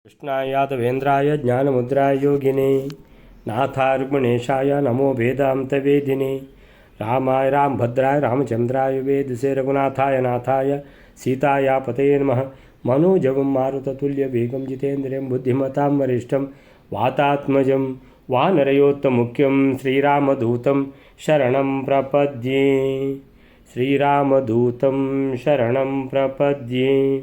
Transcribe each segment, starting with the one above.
कृष्णायादवेन्द्राय ज्ञानमुद्राय योगिने नाथारुग्मणेशाय नमो वेदान्तवेदिने रामाय रामभद्राय रामचन्द्राय वेदसे रघुनाथाय नाथाय सीताया पतये नमः। मनोजवं मारुततुल्यवेगं जितेन्द्रियं बुद्धिमतां वरिष्ठं वातात्मजं वानरयोत्तमुख्यं श्रीरामदूतं शरणं प्रपद्ये। श्रीरामदूतं शरणं प्रपद्ये।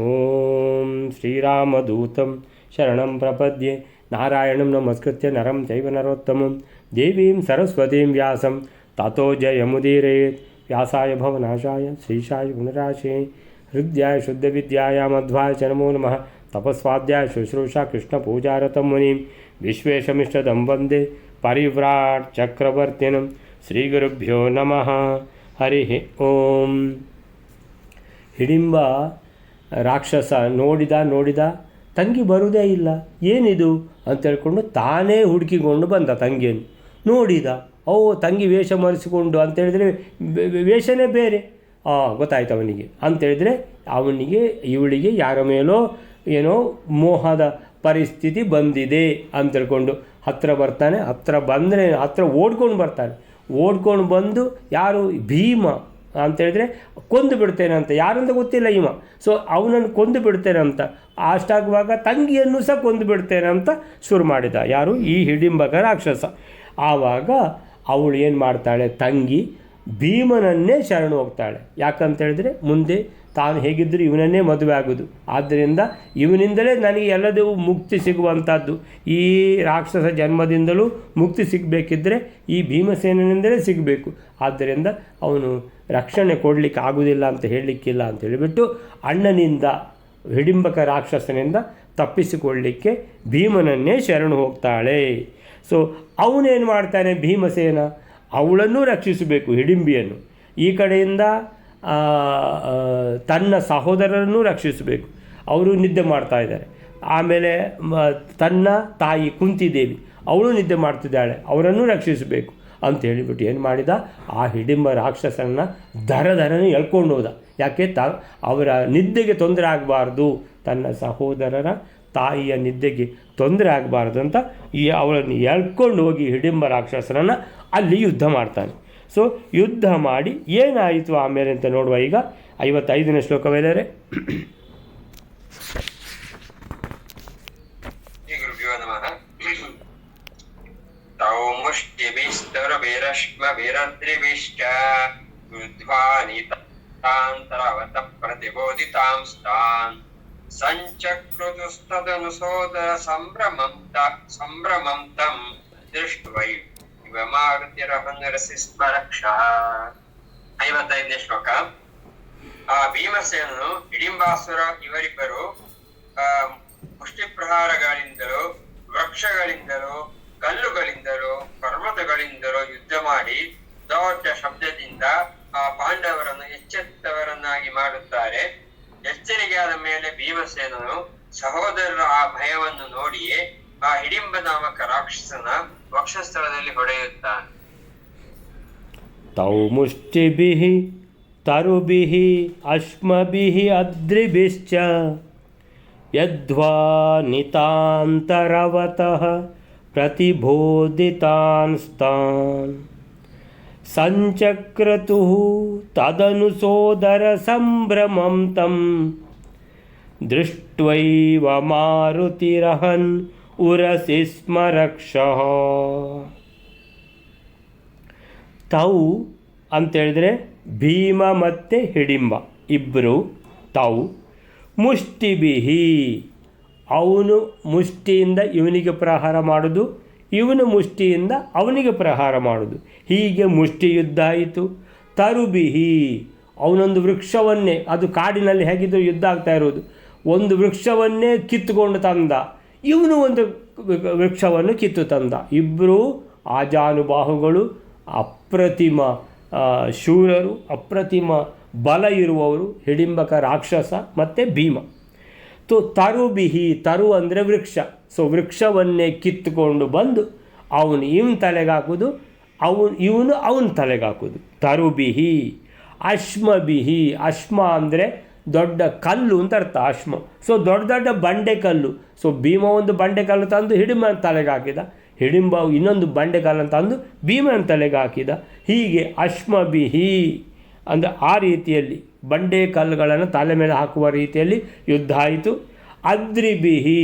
ओम श्रीरामदूतं शरणं प्रपद्ये। नारायणं नमस्कृत्य नरं चैव नरोत्तमं देवीं सरस्वतीं व्यासं ततो जयमुदीरयेत्। व्यासाय भवनाशाय श्रीशाय गुणराशे हृद्याय शुद्धविद्याय मध्वाय च नमो नमः। तपस्वाध्याय शुश्रूषा कृष्णपूजारतं मुनिं विश्वेशमिष्टदं वन्दे परिव्राट् चक्रवर्तिनं। श्रीगुरुभ्यो नमः। हरिः ओम। ಹಿಡಿಂಬ ರಾಕ್ಷಸ ನೋಡಿದ ತಂಗಿ ಬರುವುದೇ ಇಲ್ಲ, ಏನಿದು ಅಂತ ಹೇಳ್ಕೊಂಡು ತಾನೇ ಹುಡುಕಿಕೊಂಡು ಬಂದ ತಂಗಿಯನ್ನು. ನೋಡಿದ, ತಂಗಿ ವೇಷ ಮರೆಸಿಕೊಂಡು ಅಂತೇಳಿದರೆ ವೇಷನೇ ಬೇರೆ. ಗೊತ್ತಾಯ್ತು ಅವನಿಗೆ. ಅಂತೇಳಿದರೆ ಅವನಿಗೆ ಇವಳಿಗೆ ಯಾರ ಮೇಲೋ ಏನೋ ಮೋಹದ ಪರಿಸ್ಥಿತಿ ಬಂದಿದೆ ಅಂತೇಳ್ಕೊಂಡು ಹತ್ತಿರ ಬರ್ತಾನೆ. ಹತ್ತಿರ ಓಡ್ಕೊಂಡು ಬಂದು ಯಾರು ಭೀಮ ಅಂತೇಳಿದರೆ ಕೊಂದು ಬಿಡ್ತೇನೆ ಅಂತ, ಯಾರಂತ ಗೊತ್ತಿಲ್ಲ ಇವ. ಸೊ ಅವನನ್ನು ಕೊಂದು ಬಿಡ್ತೇನೆ ಅಂತ ಅಷ್ಟಾಗುವಾಗ ತಂಗಿಯನ್ನು ಸಹ ಕೊಂದು ಬಿಡ್ತೇನೆ ಅಂತ ಶುರು ಮಾಡಿದ. ಯಾರು? ಈ ಹಿಡಿಂಬಕ ರಾಕ್ಷಸ. ಆವಾಗ ಅವಳು ಏನು ಮಾಡ್ತಾಳೆ, ತಂಗಿ ಭೀಮನನ್ನೇ ಶರಣು ಹೋಗ್ತಾಳೆ. ಯಾಕಂತೇಳಿದರೆ ಮುಂದೆ ತಾನು ಹೇಗಿದ್ದರೂ ಇವನನ್ನೇ ಮದುವೆ ಆಗೋದು, ಆದ್ದರಿಂದ ಇವನಿಂದಲೇ ನನಗೆ ಎಲ್ಲದೂ ಮುಕ್ತಿ ಸಿಗುವಂಥದ್ದು. ಈ ರಾಕ್ಷಸ ಜನ್ಮದಿಂದಲೂ ಮುಕ್ತಿ ಸಿಗಬೇಕಿದ್ದರೆ ಈ ಭೀಮಸೇನಿಂದಲೇ ಸಿಗಬೇಕು. ಆದ್ದರಿಂದ ಅವನು ರಕ್ಷಣೆ ಕೊಡಲಿಕ್ಕೆ ಆಗೋದಿಲ್ಲ ಅಂತ ಹೇಳಲಿಕ್ಕಿಲ್ಲ ಅಂತ ಹೇಳಿಬಿಟ್ಟು ಅಣ್ಣನಿಂದ, ಹಿಡಿಂಬಕ ರಾಕ್ಷಸನಿಂದ ತಪ್ಪಿಸಿಕೊಳ್ಳಲಿಕ್ಕೆ ಭೀಮನನ್ನೇ ಶರಣು ಹೋಗ್ತಾಳೆ. ಸೊ ಅವನೇನು ಮಾಡ್ತಾನೆ, ಭೀಮಸೇನ ಅವಳನ್ನೂ ರಕ್ಷಿಸಬೇಕು, ಹಿಡಿಂಬಿಯನ್ನು. ಈ ಕಡೆಯಿಂದ ತನ್ನ ಸಹೋದರರನ್ನು ರಕ್ಷಿಸಬೇಕು. ಅವರು ನಿದ್ದೆ ಮಾಡ್ತಾ ಇದ್ದಾರೆ. ಆಮೇಲೆ ತನ್ನ ತಾಯಿ ಕುಂತಿದೇವಿ ಅವಳು ನಿದ್ದೆ ಮಾಡ್ತಿದ್ದಾಳೆ, ಅವರನ್ನು ರಕ್ಷಿಸಬೇಕು ಅಂತ ಹೇಳಿಬಿಟ್ಟು ಏನು ಮಾಡಿದ, ಆ ಹಿಡಿಂಬ ರಾಕ್ಷಸನ್ನು ದರದರನ್ನು ಎಳ್ಕೊಂಡು ಹೋದ. ಯಾಕೆ? ಅವರ ನಿದ್ದೆಗೆ ತೊಂದರೆ ಆಗಬಾರ್ದು, ತನ್ನ ಸಹೋದರರ ತಾಯಿಯ ನಿದ್ದೆಗೆ ತೊಂದರೆ ಆಗಬಾರ್ದು ಅಂತ ಅವಳನ್ನು ಎಳ್ಕೊಂಡು ಹೋಗಿ ಹಿಡಿಂಬ ರಾಕ್ಷಸರನ್ನು ಅಲ್ಲಿ ಯುದ್ಧ ಮಾಡ್ತಾನೆ. ಸೊ ಯುದ್ಧ ಮಾಡಿ ಏನಾಯಿತು ಆಮೇಲೆ ಅಂತ ನೋಡುವ. ಈಗ 55ನೇ ಶ್ಲೋಕವೇದರೆ ಸಂಚಕ್ರುತುಸ್ತದನುಸೋದರ ಸಂಭ್ರಮಂ ತಂ ದೃಷ್ಟ್ವೈ ರಸಿಸ್ಮರಕ್ಷಃ. 55ನೇ ಶ್ಲೋಕ. ಆ ಭೀಮಸೇನನು ಹಿಡಿಂಬಾಸುರ ಇವರಿಬ್ಬರು ಮುಷ್ಟಿ ಪ್ರಹಾರಗಳಿಂದಲೂ ವೃಕ್ಷಗಳಿಂದಲೂ ಕಲ್ಲುಗಳಿಂದಲೂ ಪರ್ವತಗಳಿಂದಲೂ ಯುದ್ಧ ಮಾಡಿ ದೊಡ್ಡ ಶಬ್ದದಿಂದ ಆ ಪಾಂಡವರನ್ನು ಎಚ್ಚೆತ್ತವರನ್ನಾಗಿ ಮಾಡುತ್ತಾರೆ. ಎಚ್ಚರಿಕೆ ಆದ ಮೇಲೆ ಭೀಮಸೇನನು ಸಹೋದರರ ಆ ಭಯವನ್ನು ನೋಡಿಯೇ ಆ ಹಿಡಿಂಬ ನಾಮಕ ರಾಕ್ಷಸನ ವಕ್ಷಸ್ಥಳದಲ್ಲಿ ಹೊಡೆಯುತ್ತಾನೆ. ತೌ ಮುಷ್ಟಿಭಿಃ ತರುಭಿಃ ಅಶ್ಮಭಿಃ ಅದ್ರಿಭಿಶ್ಚ ಯದ್ವಾ ನಿತಾಂತರವತಃ ಪ್ರತಿಬೋಧಿತಾನ್ಸ್ತಾನ್ ಸಂಚಕ್ರತುಃ ತದನುಸೋದರ ಸಂಭ್ರಮಂ ತಂ ದೃಷ್ಟ್ವೈವ ಮಾರುತಿರಹನ್ ಉರಸಿ ಸ್ಮರಕ್ಷಃ. ತೌ ಅಂತೇಳಿದರೆ ಭೀಮ ಮತ್ತು ಹಿಡಿಂಬ ಇಬ್ಬರು. ತೌ ಮುಷ್ಟಿಭಿಹಿ, ಅವನು ಮುಷ್ಟಿಯಿಂದ ಇವನಿಗೆ ಪ್ರಹಾರ ಮಾಡೋದು, ಇವನು ಮುಷ್ಟಿಯಿಂದ ಅವನಿಗೆ ಪ್ರಹಾರ ಮಾಡೋದು, ಹೀಗೆ ಮುಷ್ಟಿ ಯುದ್ಧ ಆಯಿತು. ತರುಬಿಹಿ, ಅವನೊಂದು ವೃಕ್ಷವನ್ನೇ, ಅದು ಕಾಡಿನಲ್ಲಿ ಹೇಗಿದ್ದರೂ ಯುದ್ಧ ಆಗ್ತಾ ಇರೋದು, ಒಂದು ವೃಕ್ಷವನ್ನೇ ಕಿತ್ತುಕೊಂಡು ತಂದ, ಇವನು ಒಂದು ವೃಕ್ಷವನ್ನು ಕಿತ್ತು ತಂದ. ಇಬ್ಬರು ಆಜಾನುಬಾಹುಗಳು, ಅಪ್ರತಿಮ ಶೂರರು, ಅಪ್ರತಿಮ ಬಲ ಇರುವವರು, ಹಿಡಿಂಬಕ ರಾಕ್ಷಸ ಮತ್ತು ಭೀಮ. ತರುಬಿಹಿ, ತರು ಅಂದರೆ ವೃಕ್ಷ. ಸೊ ವೃಕ್ಷವನ್ನೇ ಕಿತ್ತುಕೊಂಡು ಬಂದು ಅವನು ಇವನ ತಲೆಗಾಕೋದು, ಇವನು ಅವನ ತಲೆಗಾಕೋದು. ತರುಬಿಹಿ. ಅಶ್ಮಬಿಹಿ, ಅಶ್ಮ ಅಂದರೆ ದೊಡ್ಡ ಕಲ್ಲು ಅಂತ ಅರ್ಥ ಅಶ್ಮ. ಸೊ ದೊಡ್ಡ ದೊಡ್ಡ ಬಂಡೆಕಲ್ಲು. ಸೊ ಭೀಮ ಒಂದು ಬಂಡೆಕಲ್ಲು ತಂದು ಹಿಡಿಂಬನ ತಲೆಗೆ ಹಾಕಿದ, ಹಿಡಿಂಬ ಇನ್ನೊಂದು ಬಂಡೆಕಲ್ಲು ತಂದು ಭೀಮನ ತಲೆಗೆ ಹಾಕಿದ. ಹೀಗೆ ಅಶ್ಮಬಿಹಿ ಅಂದರೆ ಆ ರೀತಿಯಲ್ಲಿ ಬಂಡೆ ಕಲ್ಲುಗಳನ್ನು ತಲೆ ಮೇಲೆ ಹಾಕುವ ರೀತಿಯಲ್ಲಿ ಯುದ್ಧ ಆಯಿತು. ಅದ್ರಿಬಿಹಿ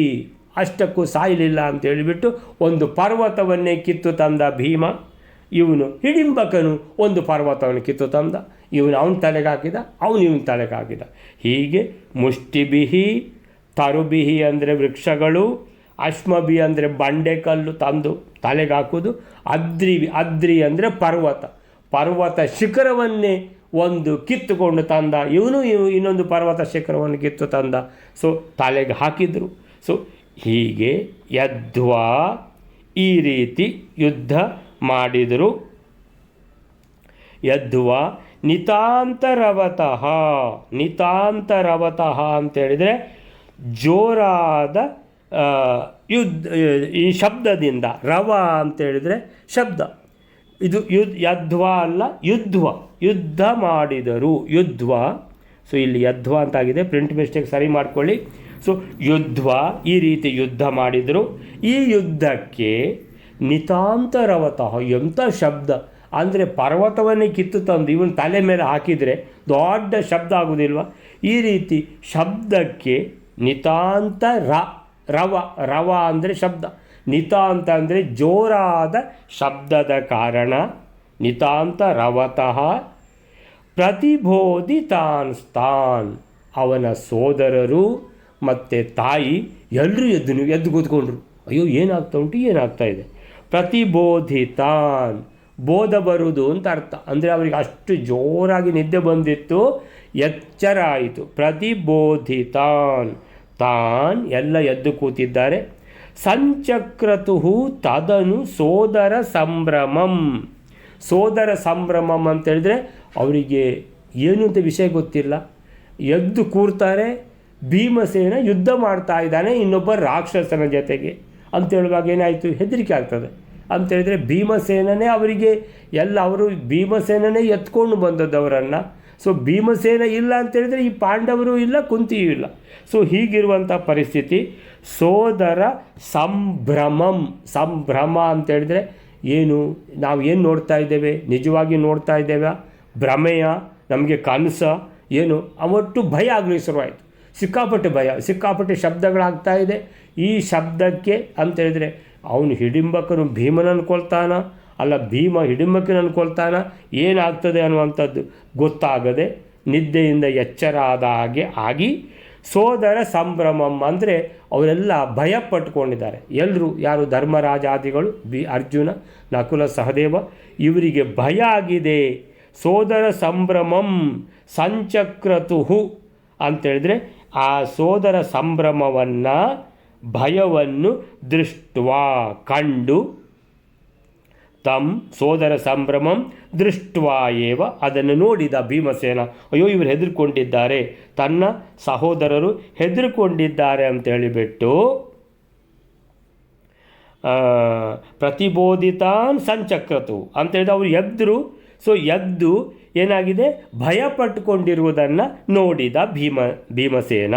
ಅಷ್ಟಕ್ಕೂ ಸಾಯಲಿಲ್ಲ ಅಂತ ಹೇಳಿಬಿಟ್ಟು ಒಂದು ಪರ್ವತವನ್ನೇ ಕಿತ್ತು ತಂದ ಭೀಮ. ಇವನು ಹಿಡಿಂಬಕನು ಒಂದು ಪರ್ವತವನ್ನು ಕಿತ್ತು ತಂದ, ಇವನು ಅವನ ತಲೆಗೆ ಹಾಕಿದ, ಅವನು ಇವನ ತಲೆಗೆ ಹಾಕಿದ. ಹೀಗೆ ಮುಷ್ಟಿಬಿಹಿ, ತರುಬಿಹಿ ಅಂದರೆ ವೃಕ್ಷಗಳು, ಅಶ್ಮಬಿ ಅಂದರೆ ಬಂಡೆಕಲ್ಲು ತಂದು ತಲೆಗೆ ಹಾಕೋದು, ಅದ್ರಿ ಅಂದರೆ ಪರ್ವತ ಶಿಖರವನ್ನೇ ಒಂದು ಕಿತ್ತುಕೊಂಡು ತಂದ, ಇವನು ಇನ್ನೊಂದು ಪರ್ವತ ಶಿಖರವನ್ನು ಕಿತ್ತು ತಂದ. ಸೊ ತಲೆಗೆ ಹಾಕಿದರು. ಸೊ ಹೀಗೆ ಯದ್ವಾ ಈ ರೀತಿ ಯುದ್ಧ ಮಾಡಿದರು. ಯದ್ವಾ ನಿತಾಂತರವತಃ ಅಂತೇಳಿದರೆ ಜೋರಾದ ಯುದ್ಧ. ಈ ಶಬ್ದದಿಂದ ರವ ಅಂತೇಳಿದರೆ ಶಬ್ದ, ಇದು ಯದ್ವಾ ಅಲ್ಲ ಯುದ್ಧ ಮಾಡಿದರು. ಸೊ ಇಲ್ಲಿ ಯದ್ವಾ ಅಂತಾಗಿದೆ, ಪ್ರಿಂಟ್ ಮಿಸ್ಟೇಕ್ ಸರಿ ಮಾಡ್ಕೊಳ್ಳಿ. ಸೊ ಈ ರೀತಿ ಯುದ್ಧ ಮಾಡಿದರು. ಈ ಯುದ್ಧಕ್ಕೆ ನಿತಾಂತರವತಃ ಎಂಥ ಶಬ್ದ ಅಂದರೆ ಪರ್ವತವನ್ನೇ ಕಿತ್ತು ತಂದು ಇವನು ತಲೆ ಮೇಲೆ ಹಾಕಿದರೆ ದೊಡ್ಡ ಶಬ್ದ ಆಗೋದಿಲ್ವ? ಈ ರೀತಿ ಶಬ್ದಕ್ಕೆ ನಿತಾಂತ ರವ ಅಂದರೆ ಶಬ್ದ, ನಿತಾಂತ ಅಂದರೆ ಜೋರಾದ ಶಬ್ದದ ಕಾರಣ ನಿತಾಂತ ರವತಃ ಪ್ರತಿಬೋಧಿತಾನ್ಸ್ತಾನ್ ಅವನ ಸೋದರರು ಮತ್ತು ತಾಯಿ ಎಲ್ಲರೂ ಎದ್ದು ಕೂತ್ಕೊಂಡ್ರು. ಅಯ್ಯೋ ಏನಾಗ್ತಾ ಇದೆ. ಪ್ರತಿಬೋಧಿತಾನ್ ಬೋಧ ಬರುವುದು ಅಂತ ಅರ್ಥ, ಅಂದರೆ ಅವರಿಗೆ ಅಷ್ಟು ಜೋರಾಗಿ ನಿದ್ದೆ ಬಂದಿತ್ತು, ಎಚ್ಚರ ಆಯಿತು. ಪ್ರತಿಬೋಧಿತಾನ್ ತಾನ್ ಎಲ್ಲ ಎದ್ದು ಕೂತಿದ್ದಾರೆ. ಸಂಚಕ್ರತುಹು ತದನು ಸೋದರ ಸಂಭ್ರಮಂ ಅಂತೇಳಿದರೆ ಅವರಿಗೆ ಏನು ಅಂತ ವಿಷಯ ಗೊತ್ತಿಲ್ಲ. ಎದ್ದು ಕೂರ್ತಾರೆ, ಭೀಮಸೇನ ಯುದ್ಧ ಮಾಡ್ತಾ ಇದ್ದಾನೆ ಇನ್ನೊಬ್ಬ ರಾಕ್ಷಸನ ಜೊತೆಗೆ ಅಂತೇಳುವಾಗ ಏನಾಯಿತು, ಹೆದರಿಕೆ ಆಗ್ತದೆ. ಅಂತೇಳಿದರೆ ಭೀಮಸೇನನೇ ಅವರಿಗೆ ಅವರು ಭೀಮಸೇನನೇ ಎತ್ಕೊಂಡು ಬಂದದ್ದು ಅವರನ್ನು. ಸೊ ಭೀಮಸೇನ ಇಲ್ಲ ಅಂತೇಳಿದರೆ ಈ ಪಾಂಡವರು ಇಲ್ಲ, ಕುಂತಿಯೂ ಇಲ್ಲ. ಸೊ ಹೀಗಿರುವಂಥ ಪರಿಸ್ಥಿತಿ. ಸೋದರ ಸಂಭ್ರಮ ಅಂತೇಳಿದರೆ ನಾವು ಏನು ನೋಡ್ತಾ ಇದ್ದೇವೆ, ನಿಜವಾಗಿ ನೋಡ್ತಾ ಇದ್ದೇವೆ, ಭ್ರಮೆಯ, ನಮಗೆ ಕನಸ, ಏನು ಅವತ್ತು ಭಯ ಆಗಲಿ ಶುರುವಾಯಿತು. ಸಿಕ್ಕಾಪಟ್ಟೆ ಶಬ್ದಗಳಾಗ್ತಾ ಇದೆ. ಈ ಶಬ್ದಕ್ಕೆ ಅಂತೇಳಿದರೆ ಅವನು ಹಿಡಿಂಬಕನು ಭೀಮನ ಅನ್ಕೊಳ್ತಾನ, ಅಲ್ಲ ಭೀಮ ಹಿಡಿಂಬಕನ ಅನ್ಕೊಳ್ತಾನ, ಏನಾಗ್ತದೆ ಅನ್ನುವಂಥದ್ದು ಗೊತ್ತಾಗದೆ ನಿದ್ದೆಯಿಂದ ಎಚ್ಚರ ಆದ ಹಾಗೆ ಆಗಿ ಸೋದರ ಸಂಭ್ರಮಂ ಅಂದರೆ ಅವರೆಲ್ಲ ಭಯ ಪಟ್ಕೊಂಡಿದ್ದಾರೆ. ಎಲ್ಲರೂ ಯಾರು ಧರ್ಮರಾಜಾದಿಗಳು, ಅರ್ಜುನ, ನಕುಲ, ಸಹದೇವ, ಇವರಿಗೆ ಭಯ ಆಗಿದೆ. ಸೋದರ ಸಂಭ್ರಮಂ ಸಂಚಕ್ರತುಹು ಅಂತೇಳಿದರೆ ಆ ಸೋದರ ಸಂಭ್ರಮವನ್ನು, ಭಯವನ್ನು ದೃಷ್ಟ್ವಾ ಕಂಡು, ಸೋದರ ಸಂಭ್ರಮಂ ದೃಷ್ಟ್ವಾ ಏವ ಅದನ್ನು ನೋಡಿದ ಭೀಮಸೇನ. ಅಯ್ಯೋ ಇವರು ಹೆದರ್ಕೊಂಡಿದ್ದಾರೆ, ತನ್ನ ಸಹೋದರರು ಹೆದರ್ಕೊಂಡಿದ್ದಾರೆ ಅಂತೇಳಿಬಿಟ್ಟು ಪ್ರತಿಬೋಧಿತಾನ್ ಸಂಚಕ್ರತು ಅಂತೇಳಿದ ಅವರು ಎದ್ರು. ಸೊ ಎದ್ದು ಏನಾಗಿದೆ, ಭಯ ಪಟ್ಟುಕೊಂಡಿರುವುದನ್ನು ನೋಡಿದ ಭೀಮಸೇನ.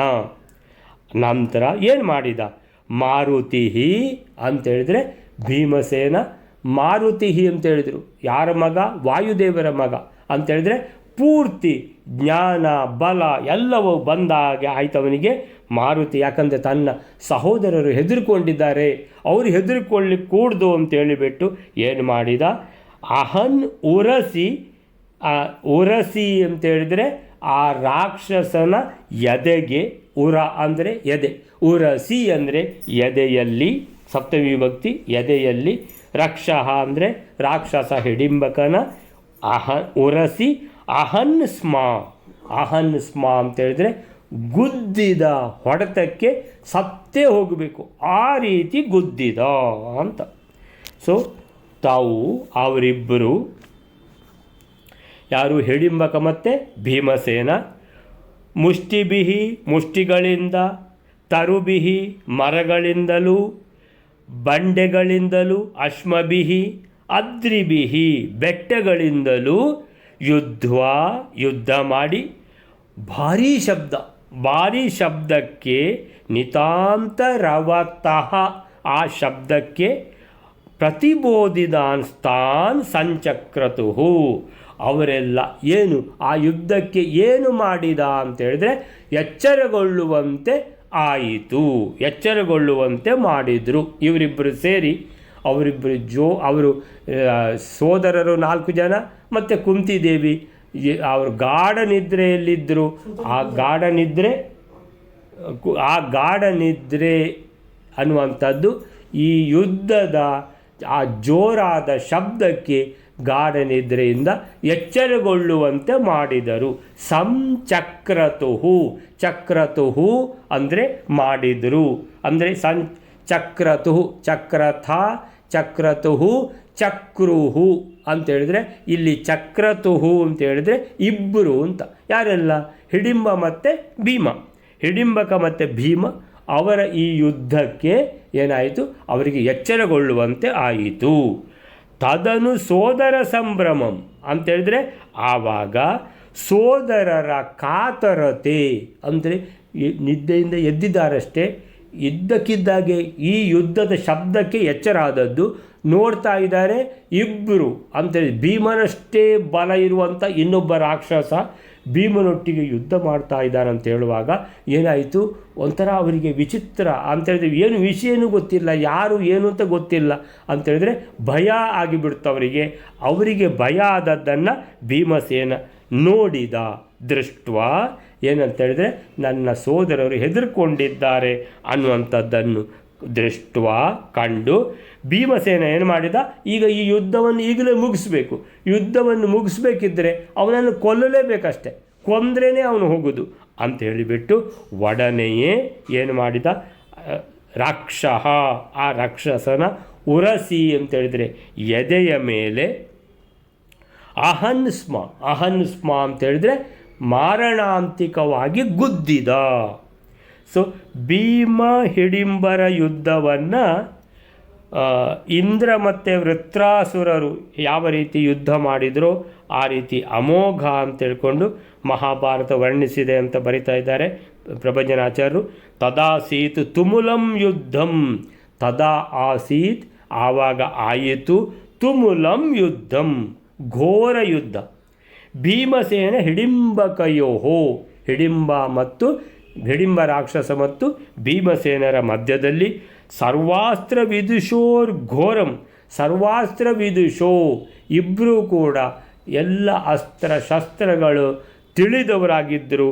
ನಂತರ ಏನು ಮಾಡಿದ, ಮಾರುತಿಹಿ ಅಂತೇಳಿದರೆ ಭೀಮಸೇನ ಮಾರುತಿಹಿ ಅಂತೇಳಿದರು. ಯಾರ ಮಗ, ವಾಯುದೇವರ ಮಗ ಅಂತೇಳಿದರೆ ಪೂರ್ತಿ ಜ್ಞಾನ ಬಲ ಎಲ್ಲವೂ ಬಂದಾಗೆ ಆಯ್ತವನಿಗೆ ಮಾರುತಿ. ಯಾಕಂದರೆ ತನ್ನ ಸಹೋದರರು ಹೆದರ್ಕೊಂಡಿದ್ದಾರೆ, ಅವರು ಹೆದರ್ಕೊಳ್ಳಿಕ್ಕೆ ಕೂಡ್ದು ಅಂತೇಳಿಬಿಟ್ಟು ಏನು ಮಾಡಿದ, ಅಹನ್ ಉರಸಿ ಅಂತೇಳಿದರೆ ಆ ರಾಕ್ಷಸನ ಎದೆಗೆ, ಅಂದರೆ ಎದೆ, ಉರಸಿ ಅಂದರೆ ಎದೆಯಲ್ಲಿ, ಸಪ್ತಮಿ ವಿಭಕ್ತಿ ಎದೆಯಲ್ಲಿ, ರಕ್ಷಃ ಅಂದರೆ ರಾಕ್ಷಸ ಹಿಡಿಂಬಕನ, ಉರಸಿ ಅಹನ್ ಸ್ಮ ಅಂತೇಳಿದರೆ ಗುದ್ದಿದ, ಹೊಡೆತಕ್ಕೆ ಸತ್ತೇ ಹೋಗಬೇಕು ಆ ರೀತಿ ಗುದ್ದಿದ ಅಂತ. ಸೊ ಅವರಿಬ್ಬರು ಯಾರು, ಹಿಡಿಂಬಕ ಮತ್ತು ಭೀಮಸೇನ, ಮುಷ್ಟಿಬಿಹಿ ಮುಷ್ಟಿಗಳಿಂದ, ತರುಬಿಹಿ ಮರಗಳಿಂದಲೂ, ಬಂಡೆಗಳಿಂದಲೂ, ಅಶ್ಮಬಿಹಿ ಅದ್ರಿಬಿಹಿ ಬೆಟ್ಟಗಳಿಂದಲೂ ಯುದ್ಧ ಮಾಡಿ, ಭಾರೀ ಶಬ್ದ. ಭಾರೀ ಶಬ್ದಕ್ಕೆ ನಿತಾಂತರವತಃ ಆ ಶಬ್ದಕ್ಕೆ ಪ್ರತಿಬೋಧಿದಾನ್ ಸ್ಥಾನ್ ಸಂಚಕ್ರತುಹು ಅವರೆಲ್ಲ ಏನು ಆ ಯುದ್ಧಕ್ಕೆ ಏನು ಮಾಡಿದ ಅಂತೇಳಿದ್ರೆ ಎಚ್ಚರಗೊಳ್ಳುವಂತೆ ಆಯಿತು, ಎಚ್ಚರಗೊಳ್ಳುವಂತೆ ಮಾಡಿದರು. ಇವರಿಬ್ಬರು ಸೇರಿ ಅವರು ಸೋದರರು 4 ಜನ ಮತ್ತು ಕುಂತಿದೇವಿ ಅವರು ಗಾಢ ನಿದ್ರೆಯಲ್ಲಿದ್ದರು. ಆ ಗಾಢ ನಿದ್ರೆ ಅನ್ನುವಂಥದ್ದು ಈ ಯುದ್ಧದ ಆ ಜೋರಾದ ಶಬ್ದಕ್ಕೆ ಗಾಢ ನಿದ್ರೆಯಿಂದ ಎಚ್ಚರಗೊಳ್ಳುವಂತೆ ಮಾಡಿದರು. ಸಂಚಕ್ರತುಹು, ಚಕ್ರತುಹು ಅಂದರೆ ಮಾಡಿದರು, ಅಂದರೆ ಚಕ್ರತುಹು, ಚಕ್ರತುಹು, ಚಕ್ರುಹು ಅಂತೇಳಿದರೆ ಇಲ್ಲಿ ಚಕ್ರತುಹು ಅಂತೇಳಿದರೆ ಇಬ್ಬರು ಅಂತ. ಯಾರೆಲ್ಲ? ಹಿಡಿಂಬ ಮತ್ತು ಭೀಮ. ಹಿಡಿಂಬಕ ಮತ್ತು ಭೀಮ ಅವರ ಈ ಯುದ್ಧಕ್ಕೆ ಏನಾಯಿತು, ಅವರಿಗೆ ಎಚ್ಚರಗೊಳ್ಳುವಂತೆ ಆಯಿತು. ತದನು ಸೋದರ ಸಂಭ್ರಮಂ ಅಂತೇಳಿದರೆ ಆವಾಗ ಸೋದರರ ಕಾತರತೆ ಅಂದರೆ ನಿದ್ದೆಯಿಂದ ಎದ್ದಿದ್ದಾರಷ್ಟೇ, ಇದ್ದಕ್ಕಿದ್ದಾಗೆ ಈ ಯುದ್ಧದ ಶಬ್ದಕ್ಕೆ ಎಚ್ಚರ ಆದದ್ದು. ನೋಡ್ತಾ ಇದ್ದಾರೆ ಇಬ್ಬರು ಅಂತೇಳಿ ಭೀಮನಷ್ಟೇ ಬಲ ಇರುವಂಥ ಇನ್ನೊಬ್ಬ ರಾಕ್ಷಸ ಭೀಮನೊಟ್ಟಿಗೆ ಯುದ್ಧ ಮಾಡ್ತಾ ಇದ್ದಾರೆ ಅಂತ ಹೇಳುವಾಗ ಏನಾಯಿತು, ಒಂಥರ ಅವರಿಗೆ ವಿಚಿತ್ರ ಅಂತೇಳಿದ್ರೆ ಏನು ವಿಷಯನೂ ಗೊತ್ತಿಲ್ಲ, ಯಾರು ಏನು ಅಂತ ಗೊತ್ತಿಲ್ಲ ಅಂತೇಳಿದ್ರೆ ಭಯ ಆಗಿಬಿಡ್ತು ಅವರಿಗೆ ಭಯ ಆದದ್ದನ್ನು ಭೀಮಸೇನ ನೋಡಿದ. ದೃಷ್ಟ ಏನಂತೇಳಿದರೆ ನನ್ನ ಸೋದರರು ಹೆದರ್ಕೊಂಡಿದ್ದಾರೆ ಅನ್ನುವಂಥದ್ದನ್ನು ದೃಷ್ಟ ಕಂಡು ಭೀಮಸೇನ ಏನು ಮಾಡಿದ, ಈಗ ಈ ಯುದ್ಧವನ್ನು ಈಗಲೇ ಮುಗಿಸ್ಬೇಕು, ಯುದ್ಧವನ್ನು ಮುಗಿಸ್ಬೇಕಿದ್ದರೆ ಅವನನ್ನು ಕೊಲ್ಲಲೇಬೇಕಷ್ಟೆ, ಕೊಂದ್ರೇ ಅವನು ಹೋಗೋದು ಅಂತ ಹೇಳಿಬಿಟ್ಟು ಒಡನೆಯೇ ಏನು ಮಾಡಿದ, ರಾಕ್ಷಸ ಆ ರಾಕ್ಷಸನ ಉರಸಿ ಅಂತೇಳಿದರೆ ಎದೆಯ ಮೇಲೆ ಅಹನ್ಸ್ಮ ಅಂತೇಳಿದರೆ ಮಾರಣಾಂತಿಕವಾಗಿ ಗುದ್ದಿದ. ಸೊ ಭೀಮ ಹಿಡಿಂಬರ ಯುದ್ಧವನ್ನು ಇಂದ್ರ ಮತ್ತು ವೃತ್ರಾಸುರರು ಯಾವ ರೀತಿ ಯುದ್ಧ ಮಾಡಿದರೋ ಆ ರೀತಿ ಅಮೋಘ ಅಂತ ತಿಳ್ಕೊಂಡು ಮಹಾಭಾರತ ವರ್ಣಿಸಿದೆ ಅಂತ ಬರಿತಾ ಇದ್ದಾರೆ ಪ್ರಭಂಜನಾಚಾರ್ಯರು. ತದಾಸೀತ್ ತುಮುಲಂ ಯುದ್ಧಂ, ತದಾ ಆಸೀತ್ ಆವಾಗ ಆಯಿತು, ತುಮುಲಂ ಯುದ್ಧಂ ಘೋರ ಯುದ್ಧ. ಭೀಮಸೇನ ಹಿಡಿಂಬಕಯೋಹೋ, ಹಿಡಿಂಬ ರಾಕ್ಷಸ ಮತ್ತು ಭೀಮಸೇನರ ಮಧ್ಯದಲ್ಲಿ ಸರ್ವಾಸ್ತ್ರ ವಿದುಷೋರ್ ಘೋರಂ, ಸರ್ವಾಸ್ತ್ರ ವಿದುಷೋ ಇಬ್ಬರೂ ಕೂಡ ಎಲ್ಲ ಅಸ್ತ್ರ ಶಸ್ತ್ರಗಳು ತಿಳಿದವರಾಗಿದ್ದರು.